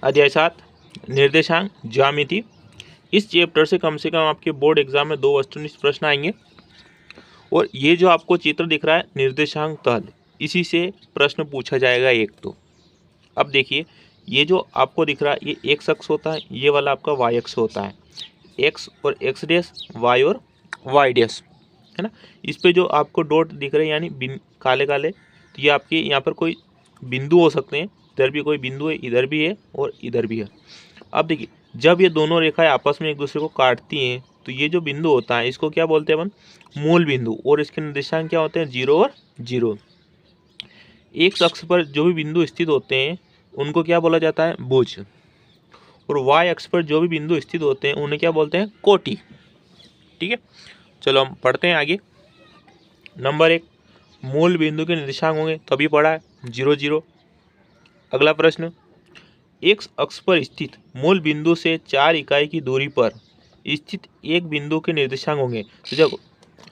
अध्याय 7 निर्देशांक ज्यामिति। इस चैप्टर से कम आपके बोर्ड एग्जाम में 2 वस्तुनिष्ठ प्रश्न आएंगे और ये जो आपको चित्र दिख रहा है निर्देशांक तल, इसी से प्रश्न पूछा जाएगा एक। तो अब देखिए, ये जो आपको दिख रहा है ये एक्स अक्ष होता है, ये वाला आपका वाई अक्ष होता है। एक्स और एक्स डैश, वाई और वाई डैश, है ना। इस पे जो आपको डॉट दिख रहे हैं यानी काले काले, तो ये आपके यहाँ पर कोई बिंदु हो सकते हैं। इधर भी कोई बिंदु है, इधर भी है और इधर भी है। अब देखिए, जब ये दोनों रेखाएं आपस में एक दूसरे को काटती हैं तो ये जो बिंदु होता है इसको क्या बोलते हैं अपन? मूल बिंदु। और इसके निर्देशांक क्या होते हैं? 0 और 0। एक अक्ष पर जो भी बिंदु स्थित होते हैं उनको क्या बोला जाता है? भुज। और वाई अक्ष पर जो भी बिंदु स्थित होते हैं उन्हें क्या बोलते हैं? कोटि। ठीक है, चलो हम पढ़ते हैं आगे। नंबर 1, मूल बिंदु के निर्देशांक होंगे, तो अभी पढ़ा है 0 0। अगला प्रश्न, एक्स अक्ष पर स्थित मूल बिंदु से 4 इकाई की दूरी पर स्थित एक बिंदु के निर्देशांक होंगे। तो जब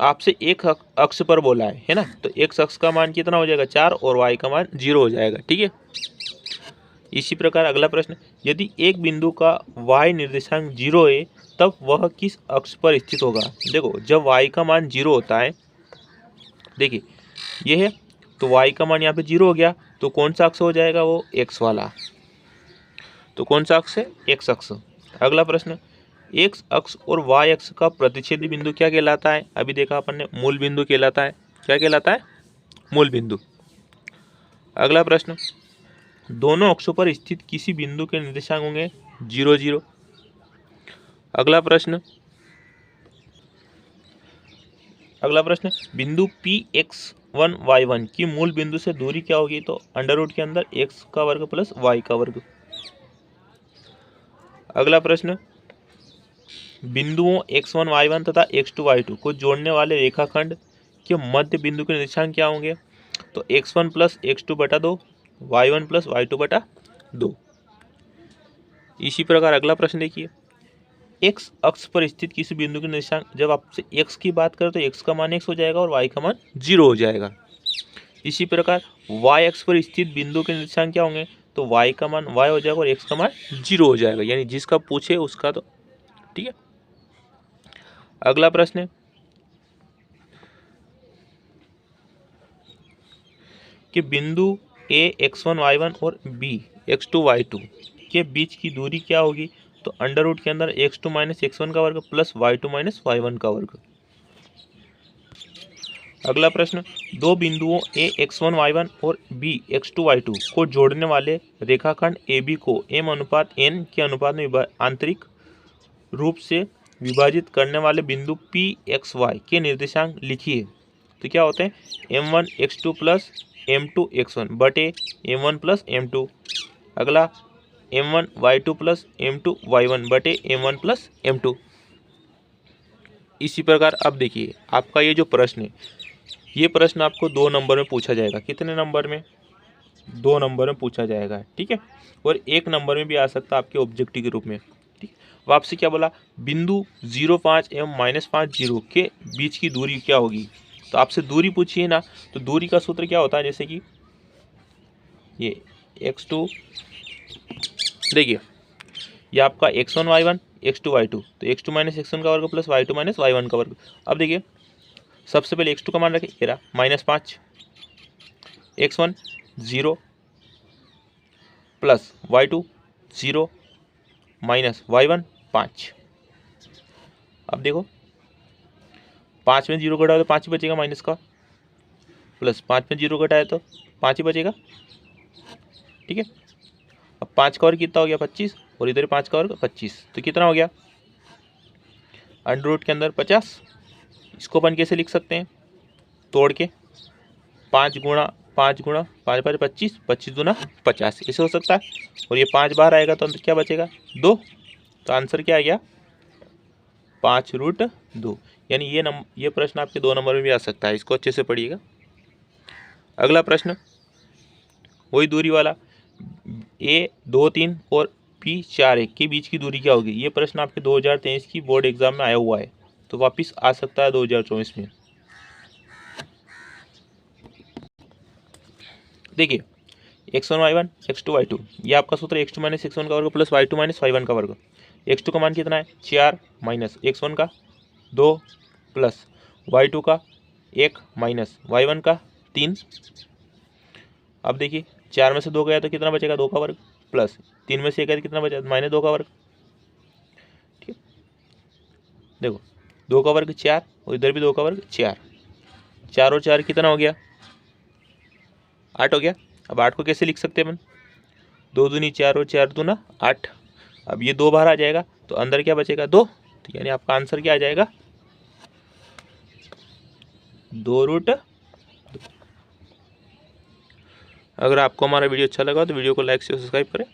आपसे एक अक्ष पर बोला है ना, तो एक्स अक्ष का मान कितना हो जाएगा? 4 और वाई का मान 0 हो जाएगा। ठीक है, इसी प्रकार अगला प्रश्न, यदि एक बिंदु का वाई निर्देशांक 0 है तब वह किस अक्ष पर स्थित होगा? देखो, जब वाई का मान 0 होता है, देखिए ये है, तो वाई का मान यहाँ पे 0 हो गया, तो कौन सा अक्ष हो जाएगा? वो एक्स वाला। तो कौन सा अक्ष है? एक्स अक्ष। अगला प्रश्न, एक्स अक्ष और वाई अक्ष का प्रतिच्छेदी बिंदु क्या कहलाता है? अभी देखा अपन ने, मूल बिंदु कहलाता है। क्या कहलाता है? मूल बिंदु। अगला प्रश्न, दोनों अक्षों पर स्थित किसी बिंदु के निर्देशांक होंगे 0 0। अगला प्रश्न, बिंदु Px1 y1 की मूल बिंदु से दूरी क्या होगी? तो अंडर रूट के अंदर x का वर्ग प्लस y का वर्ग। अगला प्रश्न, बिंदुओं x1 y1 तथा x2 y2 को जोड़ने वाले रेखाखंड के मध्य बिंदु के निर्देशांक क्या होंगे? तो x1 प्लस x2 बटा 2, y1 प्लस y2 बटा 2। इसी प्रकार अगला प्रश्न देखिए, x अक्ष पर स्थित किसी बिंदु के निर्देशांक, जब आपसे x की बात करें तो x का मान x हो जाएगा और y का मान 0 हो जाएगा। इसी प्रकार y अक्ष पर स्थित बिंदु के निर्देशांक क्या होंगे? तो y का मान y हो जाएगा और x का मान 0 हो जाएगा, यानी जिसका पूछे उसका। तो ठीक है, अगला प्रश्न है कि बिंदु a x1 y1 और b x2 y2 के बीच की दूरी क्या होगी? तो अंडर रूट के अंदर x2 माइनस x1 का वर्ग प्लस y2 माइनस y1 का वर्ग। अगला प्रश्न, दो बिंदुओं a x1 y1 और b x2 y2 को जोड़ने वाले रेखाखंड AB को m अनुपात n के अनुपात में आंतरिक रूप से विभाजित करने वाले बिंदु P x y के निर्देशांक लिखिए। तो क्या होते हैं? m1 x2 plus m2 x1 बटे m1 प्लस m2। अगला m1 y2 plus m2 y1 बटे m1 प्लस m2। इसी प्रकार अब देखिए, आपका ये जो प्रश्न है, ये प्रश्न आपको 2 नंबर में पूछा जाएगा। कितने नंबर में? 2 नंबर में पूछा जाएगा। ठीक है, और 1 नंबर में भी आ सकता है आपके ऑब्जेक्टिव के रूप में। ठीक, अब आपसे क्या बोला? बिंदु 0,5 एवं -5 0 के बीच की दूरी क्या होगी? तो आपसे दूरी पूछी है ना, तो दूरी का सूत्र क्या होता है? जैसे कि ये x2, देखिए ये आपका x1 y1 x2 y2, तो x2 माइनस x1 का वर्ग प्लस y2 माइनस y1 का वर्ग। अब देखिए, सबसे पहले x2 का मान रखें, ये रहा -5, x1 0 plus y2 0 minus y1 5। अब देखो, 5 में 0 घटाओ तो 5 ही बचेगा माइनस का, प्लस 5 में 0 घटाए तो 5 ही बचेगा। ठीक है, अब 5 का वर्ग कितना हो गया? 25, और इधर 5 का वर्ग 25, तो कितना हो गया? अंडर रूट के अंदर 50। इसको अपन कैसे लिख सकते हैं? तोड़ के 5 गुणा 5 5 25, 25 दूना 50, ऐसे हो सकता है। और ये 5 बाहर आएगा तो अंदर क्या बचेगा? 2। तो आंसर क्या आ गया? 5√2। यानी ये प्रश्न आपके 2 नंबर में भी आ सकता है, इसको अच्छे से पढ़िएगा। अगला प्रश्न, वही दूरी वाला, A2 3 और P4 1 के बीच की दूरी क्या होगी? ये प्रश्न आपके 2023 की बोर्ड एग्जाम में आया हुआ है, तो वापस आ सकता है 2024 में। देखिए, x1 y1 x2 y2, ये आपका सूत्र x2 माइनस x1 का वर्ग प्लस y2 माइनस y1 का वर्ग। x2 का मान कितना है 4 माइनस x1 का 2 प्लस y2 का 1 माइनस y1 का 3। अब देखिए 4 में से 2 गया तो कितना बचेगा 2 का वर्ग प्लस 3 में से 1 गया तो कितना बचा माइनस 2 का वर्ग। ठीक, देखो 2 का वर्ग 4 और इधर भी 2 का वर्ग 4, 4 और 4 कितना हो गया 8 हो गया। अब 8 को कैसे लिख सकते हैं अपन, 2 दूनी 4 और 4 दूना 8। अब ये 2 बाहर आ जाएगा तो अंदर क्या बचेगा 2, तो यानी आपका आंसर क्या आ जाएगा 2√। अगर आपको हमारा वीडियो अच्छा लगा तो वीडियो को लाइक से सब्सक्राइब करें।